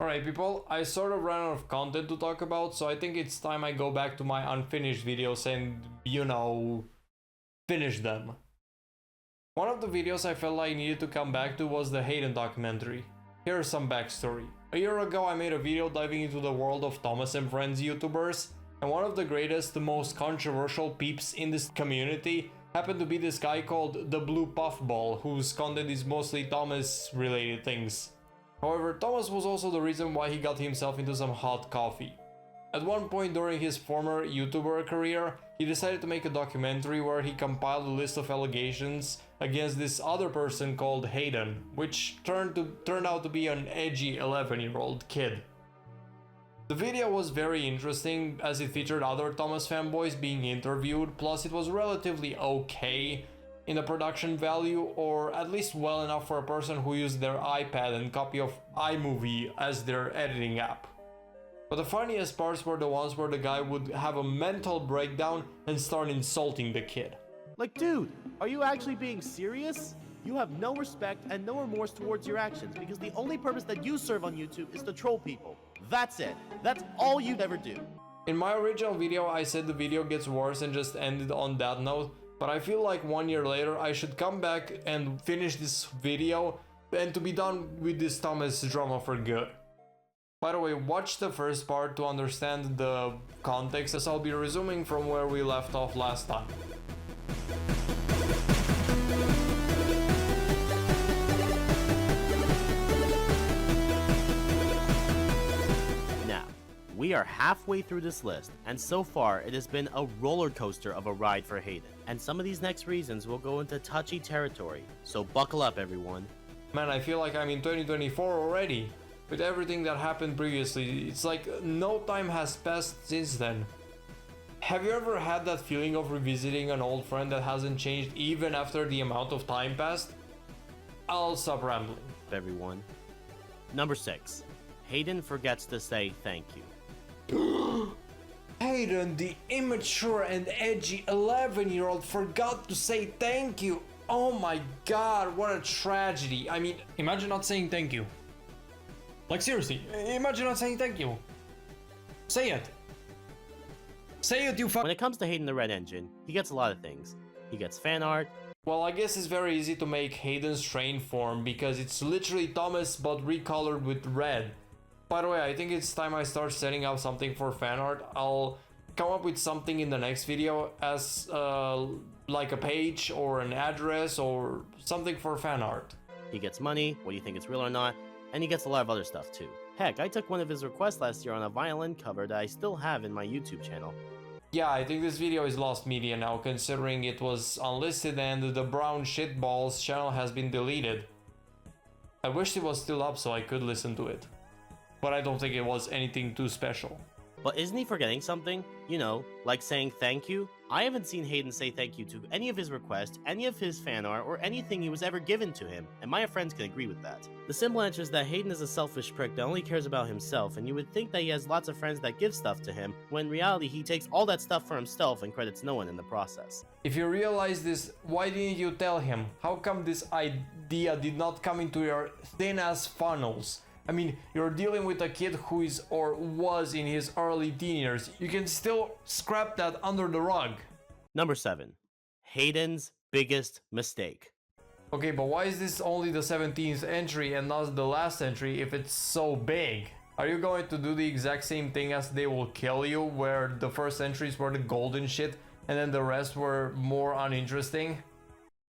Alright people, I sort of ran out of content to talk about, so I think it's time I go back to my unfinished videos and, you know, finish them. One of the videos I felt I needed to come back to was the Hayden documentary. Here's some backstory. A year ago I made a video diving into the world of Thomas and Friends YouTubers, and one of the greatest, the most controversial peeps in this community happened to be this guy called TheBluePuffBall, whose content is mostly Thomas related things. However, Thomas was also the reason why he got himself into some hot coffee. At one point during his former YouTuber career, he decided to make a documentary where he compiled a list of allegations against this other person called Hayden, which turned out to be an edgy 11-year-old kid. The video was very interesting as it featured other Thomas fanboys being interviewed, plus it was relatively okay in the production value, or at least well enough for a person who used their iPad and copy of iMovie as their editing app. But the funniest parts were the ones where the guy would have a mental breakdown and start insulting the kid. Like, dude, are you actually being serious? You have no respect and no remorse towards your actions because the only purpose that you serve on YouTube is to troll people. That's it. That's all you'd ever do. In my original video, I said the video gets worse and just ended on that note, but I feel like 1 year later I should come back and finish this video and to be done with this Thomas drama for good. By the way, watch the first part to understand the context, as I'll be resuming from where we left off last time. We are halfway through this list, and so far it has been a roller coaster of a ride for Hayden. And some of these next reasons will go into touchy territory, so buckle up everyone. Man, I feel like I'm in 2024 already. With everything that happened previously, it's like no time has passed since then. Have you ever had that feeling of revisiting an old friend that hasn't changed even after the amount of time passed? I'll stop rambling. Everyone. Number 6. Hayden forgets to say thank you. Hayden, the immature and edgy 11-year-old, forgot to say thank you. Oh my god, what a tragedy. I mean, imagine not saying thank you. Like seriously, imagine not saying thank you. Say it. Say it, you fuck. When it comes to Hayden the Red Engine, he gets a lot of things. He gets fan art. Well, I guess it's very easy to make Hayden's train form because it's literally Thomas but recolored with red. By the way, I think it's time I start setting up something for fan art. I'll come up with something in the next video as like a page or an address or something for fan art. He gets money, whether you think it's real or not, and he gets a lot of other stuff too. Heck, I took one of his requests last year on a violin cover that I still have in my YouTube channel. Yeah, I think this video is lost media now, considering it was unlisted and the brown shitballs channel has been deleted. I wish it was still up so I could listen to it. But I don't think it was anything too special. But isn't he forgetting something? You know, like saying thank you? I haven't seen Hayden say thank you to any of his requests, any of his fan art, or anything he was ever given to him, and my friends can agree with that. The simple answer is that Hayden is a selfish prick that only cares about himself, and you would think that he has lots of friends that give stuff to him, when in reality he takes all that stuff for himself and credits no one in the process. If you realize this, why didn't you tell him? How come this idea did not come into your thin-ass funnels? I mean, you're dealing with a kid who is or was in his early teen years. You can still scrap that under the rug. Number 7. Hayden's biggest mistake. Okay, but why is this only the 17th entry and not the last entry if it's so big? Are you going to do the exact same thing as They Will Kill You, where the first entries were the golden shit and then the rest were more uninteresting?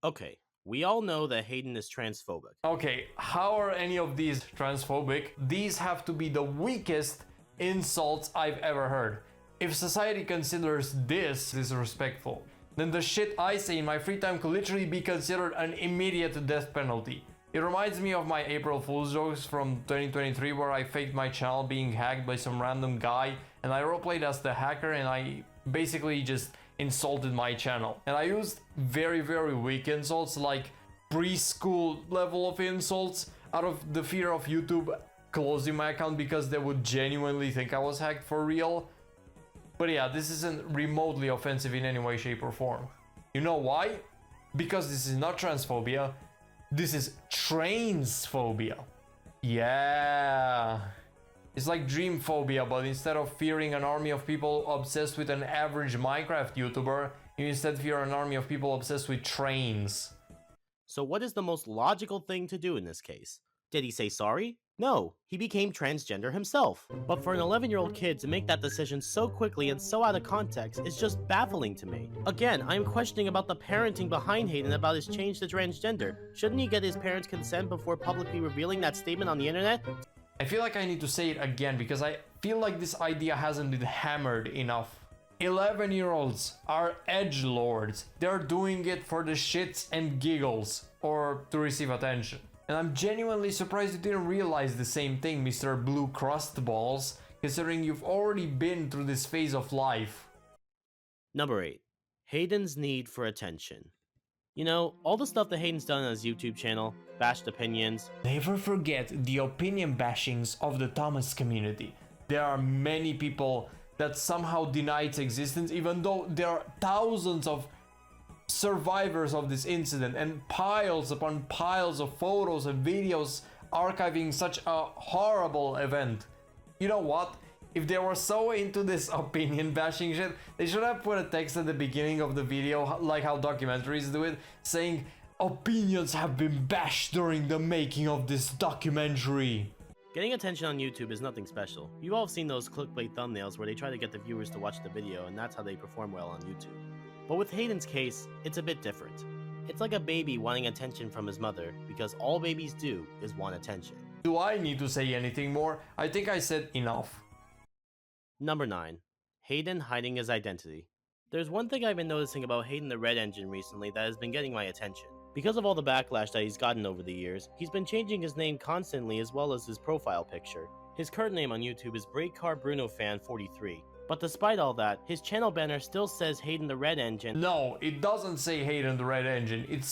Okay. We all know that Hayden is transphobic. Okay, how are any of these transphobic? These have to be the weakest insults I've ever heard. If society considers this disrespectful, then the shit I say in my free time could literally be considered an immediate death penalty. It reminds me of my April Fool's jokes from 2023 where I faked my channel being hacked by some random guy and I roleplayed as the hacker and I basically just insulted my channel. And I used very weak insults like preschool level of insults out of the fear of YouTube closing my account because they would genuinely think I was hacked for real. But yeah, this isn't remotely offensive in any way, shape or form. You know why? Because this is not transphobia, this is trainsphobia. Yeah. It's like dream phobia, but instead of fearing an army of people obsessed with an average Minecraft YouTuber, you instead fear an army of people obsessed with trains. So what is the most logical thing to do in this case? Did he say sorry? No, he became transgender himself. But for an 11-year-old kid to make that decision so quickly and so out of context is just baffling to me. Again, I am questioning about the parenting behind Hayden about his change to transgender. Shouldn't he get his parents' consent before publicly revealing that statement on the internet? I feel like I need to say it again because I feel like this idea hasn't been hammered enough. 11-year-olds are edgelords. They're doing it for the shits and giggles, or to receive attention. And I'm genuinely surprised you didn't realize the same thing, Mr. Blue Crust Balls, considering you've already been through this phase of life. Number 8. Hayden's need for attention. You know, all the stuff that Hayden's done on his YouTube channel, bashed opinions. Never forget the opinion bashings of the Thomas community. There are many people that somehow deny its existence, even though there are thousands of survivors of this incident and piles upon piles of photos and videos archiving such a horrible event. You know what? If they were so into this opinion bashing shit, they should have put a text at the beginning of the video, like how documentaries do it, saying, "Opinions have been bashed during the making of this documentary." Getting attention on YouTube is nothing special. You all have seen those clickbait thumbnails where they try to get the viewers to watch the video, and that's how they perform well on YouTube. But with Hayden's case, it's a bit different. It's like a baby wanting attention from his mother, because all babies do is want attention. Do I need to say anything more? I think I said enough. Number 9. Hayden hiding his identity. There's one thing I've been noticing about Hayden the Red Engine recently that has been getting my attention. Because of all the backlash that he's gotten over the years, he's been changing his name constantly as well as his profile picture. His current name on YouTube is BreakCarBrunoFan43. But despite all that, his channel banner still says Hayden the Red Engine. No, it doesn't say Hayden the Red Engine. It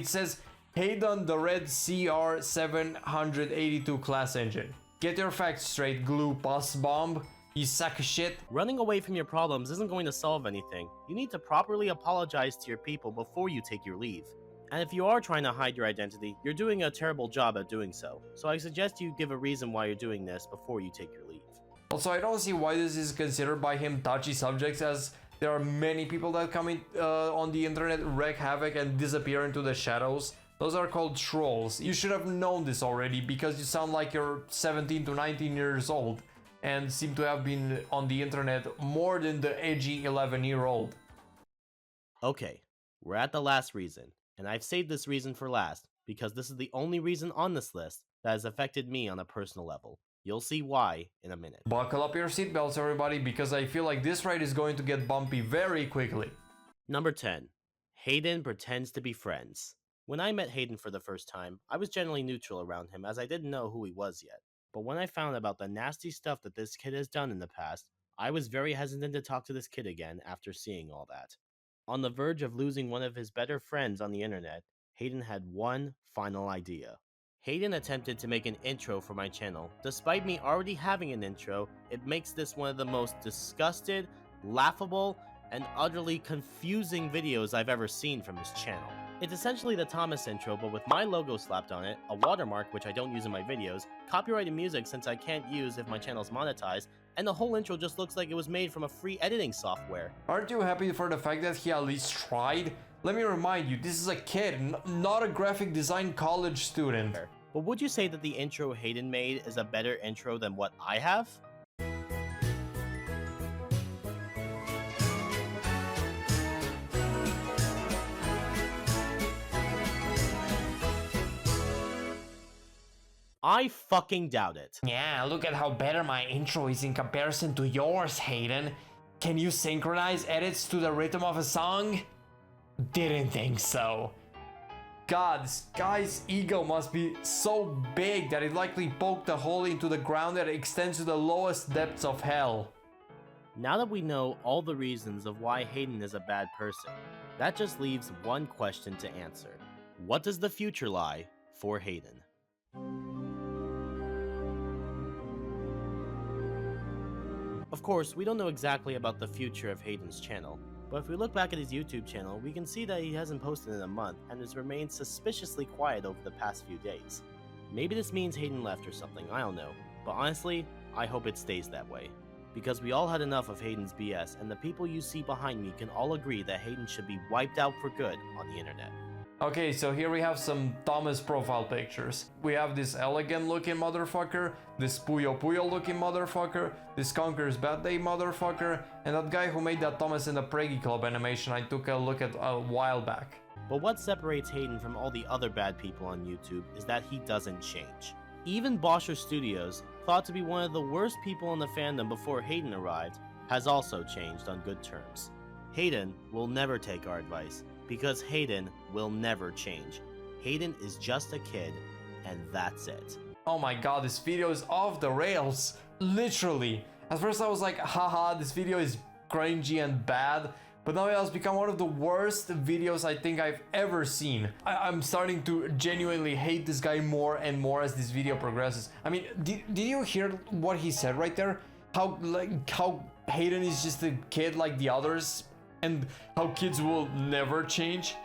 says Hayden the Red CR782 class engine. Get your facts straight, glue bus bomb. You sack of shit. Running away from your problems isn't going to solve anything. You need to properly apologize to your people before you take your leave. And if you are trying to hide your identity, you're doing a terrible job at doing so. So I suggest you give a reason why you're doing this before you take your leave. Also, I don't see why this is considered by him touchy subjects, as there are many people that come in on the internet, wreak havoc and disappear into the shadows. Those are called trolls. You should have known this already because you sound like you're 17 to 19 years old and seem to have been on the internet more than the edgy 11-year-old. Okay, we're at the last reason, and I've saved this reason for last because this is the only reason on this list that has affected me on a personal level. You'll see why in a minute. Buckle up your seatbelts, everybody, because I feel like this ride is going to get bumpy very quickly. Number 10. Hayden pretends to be friends. When I met Hayden for the first time, I was generally neutral around him as I didn't know who he was yet. But when I found about the nasty stuff that this kid has done in the past, I was very hesitant to talk to this kid again after seeing all that. On the verge of losing one of his better friends on the internet, Hayden had one final idea. Hayden attempted to make an intro for my channel. Despite me already having an intro, it makes this one of the most disgusted, laughable, and utterly confusing videos I've ever seen from his channel. It's essentially the Thomas intro, but with my logo slapped on it, a watermark which I don't use in my videos, copyrighted music since I can't use if my channel's monetized, and the whole intro just looks like it was made from a free editing software. Aren't you happy for the fact that he at least tried? Let me remind you, this is a kid, not a graphic design college student. But would you say that the intro Hayden made is a better intro than what I have? I fucking doubt it. Yeah, look at how better my intro is in comparison to yours, Hayden. Can you synchronize edits to the rhythm of a song? Didn't think so. God, this guy's ego must be so big that it likely poked a hole into the ground that extends to the lowest depths of hell. Now that we know all the reasons of why Hayden is a bad person, that just leaves one question to answer. What does the future lie for Hayden? Of course, we don't know exactly about the future of Hayden's channel, but if we look back at his YouTube channel, we can see that he hasn't posted in a month and has remained suspiciously quiet over the past few days. Maybe this means Hayden left or something, I don't know, but honestly, I hope it stays that way. Because we all had enough of Hayden's BS, and the people you see behind me can all agree that Hayden should be wiped out for good on the internet. Okay, so here we have some Thomas profile pictures. We have this elegant looking motherfucker, this Puyo Puyo looking motherfucker, this Conker's Bad Day motherfucker, and that guy who made that Thomas in the Preggy Club animation I took a look at a while back. But what separates Hayden from all the other bad people on YouTube is that he doesn't change. Even Boscher Studios, thought to be one of the worst people in the fandom before Hayden arrived, has also changed on good terms. Hayden will never take our advice, because Hayden will never change. Hayden is just a kid, and that's it. Oh my god, this video is off the rails. Literally. At first I was like, haha, this video is cringy and bad. But now it has become one of the worst videos I think I've ever seen. I'm starting to genuinely hate this guy more and more as this video progresses. I mean, did you hear what he said right there? How Hayden is just a kid like the others, and how kids will never change?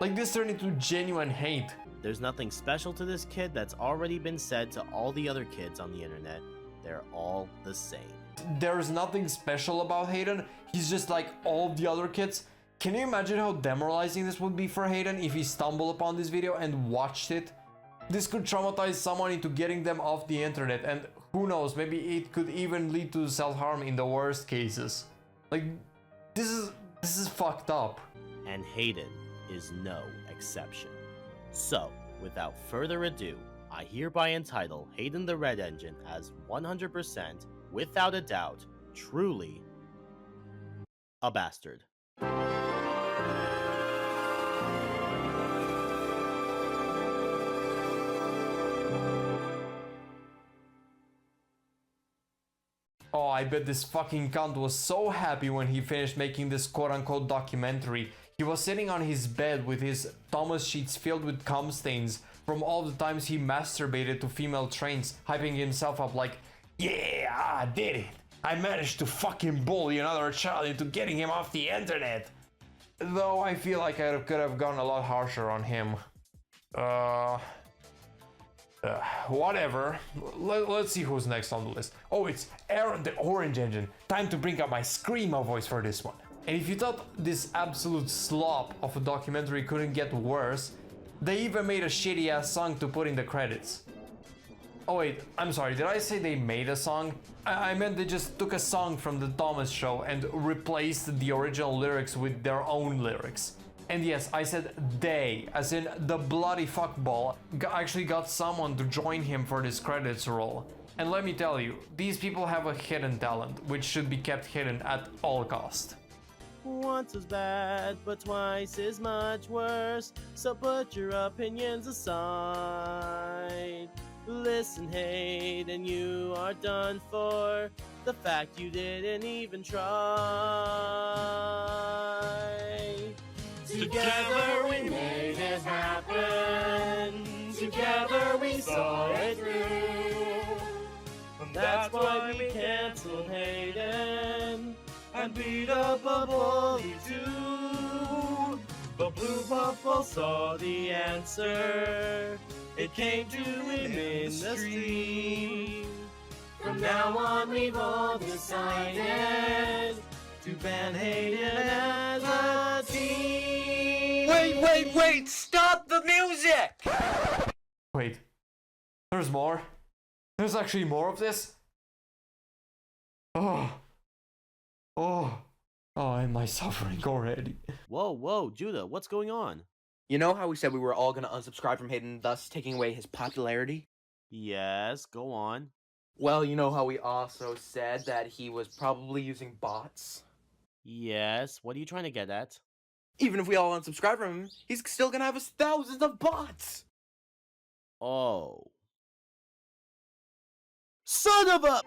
Like, this turned into genuine hate. There's nothing special to this kid that's already been said to all the other kids on the internet. They're all the same. There's nothing special about Hayden. He's just like all the other kids. Can you imagine how demoralizing this would be for Hayden if he stumbled upon this video and watched it? This could traumatize someone into getting them off the internet, and who knows, maybe it could even lead to self-harm in the worst cases. Like, this is fucked up. And Hayden is no exception. So, without further ado, I hereby entitle Hayden the Red Engine as 100%, without a doubt, truly a bastard. Oh, I bet this fucking cunt was so happy when he finished making this quote-unquote documentary. He was sitting on his bed with his Thomas sheets filled with cum stains from all the times he masturbated to female trains, hyping himself up like, yeah, I did it. I managed to fucking bully another child into getting him off the internet. Though I feel like I could have gone a lot harsher on him. Whatever. Let's see who's next on the list. Oh, it's Aaron the Orange Engine. Time to bring out my screamo voice for this one. And if you thought this absolute slop of a documentary couldn't get worse, they even made a shitty ass song to put in the credits. Oh wait, I'm sorry, did I say they made a song? I meant they just took a song from the Thomas show and replaced the original lyrics with their own lyrics. And yes, I said they, as in the bloody fuckball, actually got someone to join him for this credits roll. And let me tell you, these people have a hidden talent, which should be kept hidden at all cost. Once as bad, but twice as much worse, so put your opinions aside. Listen, Hayden, you are done for. The fact you didn't even try. Together we made it happen. Together we saw it through. And that's why we canceled Hayden and beat up a bully too. The blue puffball saw the answer. It came to him in the stream. From now on we've all decided to ban Hayden as a team. Wait! Stop the music! Wait, there's more? There's actually more of this? Oh, am I suffering already? Whoa, Judah, what's going on? You know how we said we were all gonna unsubscribe from Hayden, thus taking away his popularity? Yes, go on. Well, you know how we also said that he was probably using bots? Yes, what are you trying to get at? Even if we all unsubscribe from him, he's still gonna have his thousands of bots! Oh. Son of a...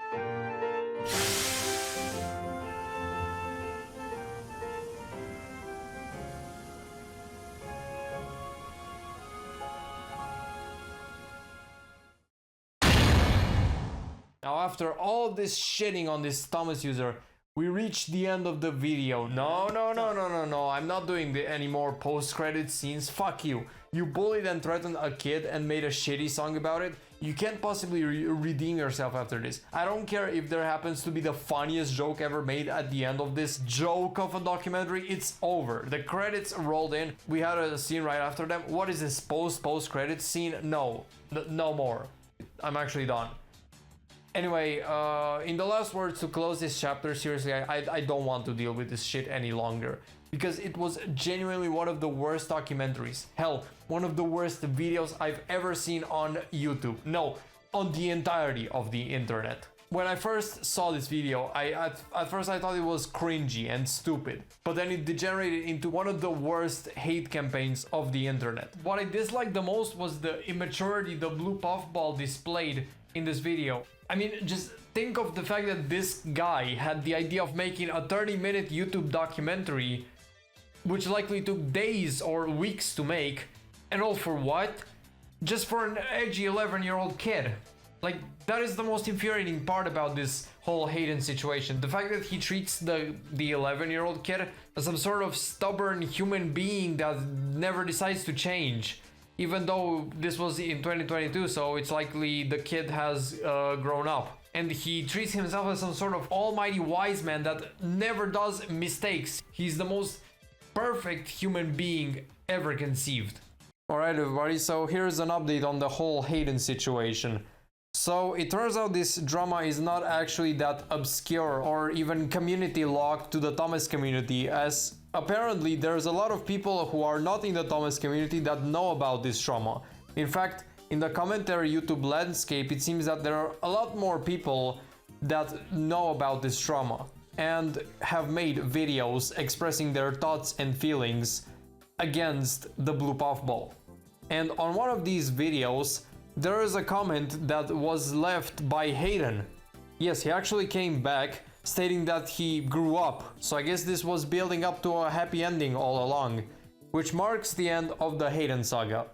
Now after all of this shitting on this Thomas user, we reached the end of the video. No, I'm not doing any more post-credit scenes. Fuck you. You bullied and threatened a kid and made a shitty song about it. You can't possibly redeem yourself after this. I don't care if there happens to be the funniest joke ever made at the end of this joke of a documentary. It's over. The credits rolled in. We had a scene right after them. What is this post credits scene? No more. I'm actually done. Anyway, in the last words to close this chapter, seriously, I don't want to deal with this shit any longer. Because it was genuinely one of the worst documentaries. Hell, one of the worst videos I've ever seen on YouTube. No, on the entirety of the internet. When I first saw this video, at first I thought it was cringy and stupid. But then it degenerated into one of the worst hate campaigns of the internet. What I disliked the most was the immaturity TheBluePuffBall displayed in this video. I mean, just think of the fact that this guy had the idea of making a 30-minute YouTube documentary, which likely took days or weeks to make, and all for what? Just for an edgy 11-year-old kid. Like, that is the most infuriating part about this whole Hayden situation. The fact that he treats the 11-year-old kid as some sort of stubborn human being that never decides to change. Even though this was in 2022, so it's likely the kid has grown up. And he treats himself as some sort of almighty wise man that never does mistakes. He's the most perfect human being ever conceived. Alright everybody, so here's an update on the whole Hayden situation. So it turns out this drama is not actually that obscure or even community locked to the Thomas community, as apparently there's a lot of people who are not in the Thomas community that know about this drama. In fact, in the commentary YouTube landscape, it seems that there are a lot more people that know about this drama and have made videos expressing their thoughts and feelings against TheBluePuffBall. And on one of these videos, there is a comment that was left by Hayden. Yes, he actually came back stating that he grew up, so I guess this was building up to a happy ending all along, which marks the end of the Hayden saga.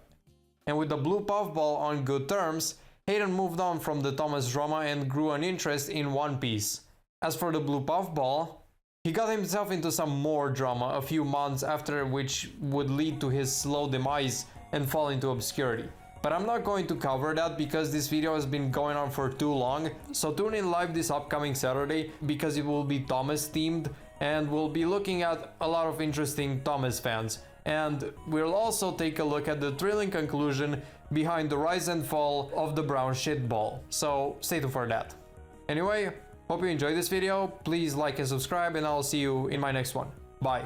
And with TheBluePuffBall on good terms, Hayden moved on from the Thomas drama and grew an interest in One Piece. As for TheBluePuffBall, he got himself into some more drama a few months after, which would lead to his slow demise and fall into obscurity. But I'm not going to cover that because this video has been going on for too long, so tune in live this upcoming Saturday because it will be Thomas themed and we'll be looking at a lot of interesting Thomas fans. And we'll also take a look at the thrilling conclusion behind the rise and fall of the brown shitball, so stay tuned for that. Anyway, hope you enjoyed this video, please like and subscribe and I'll see you in my next one. Bye.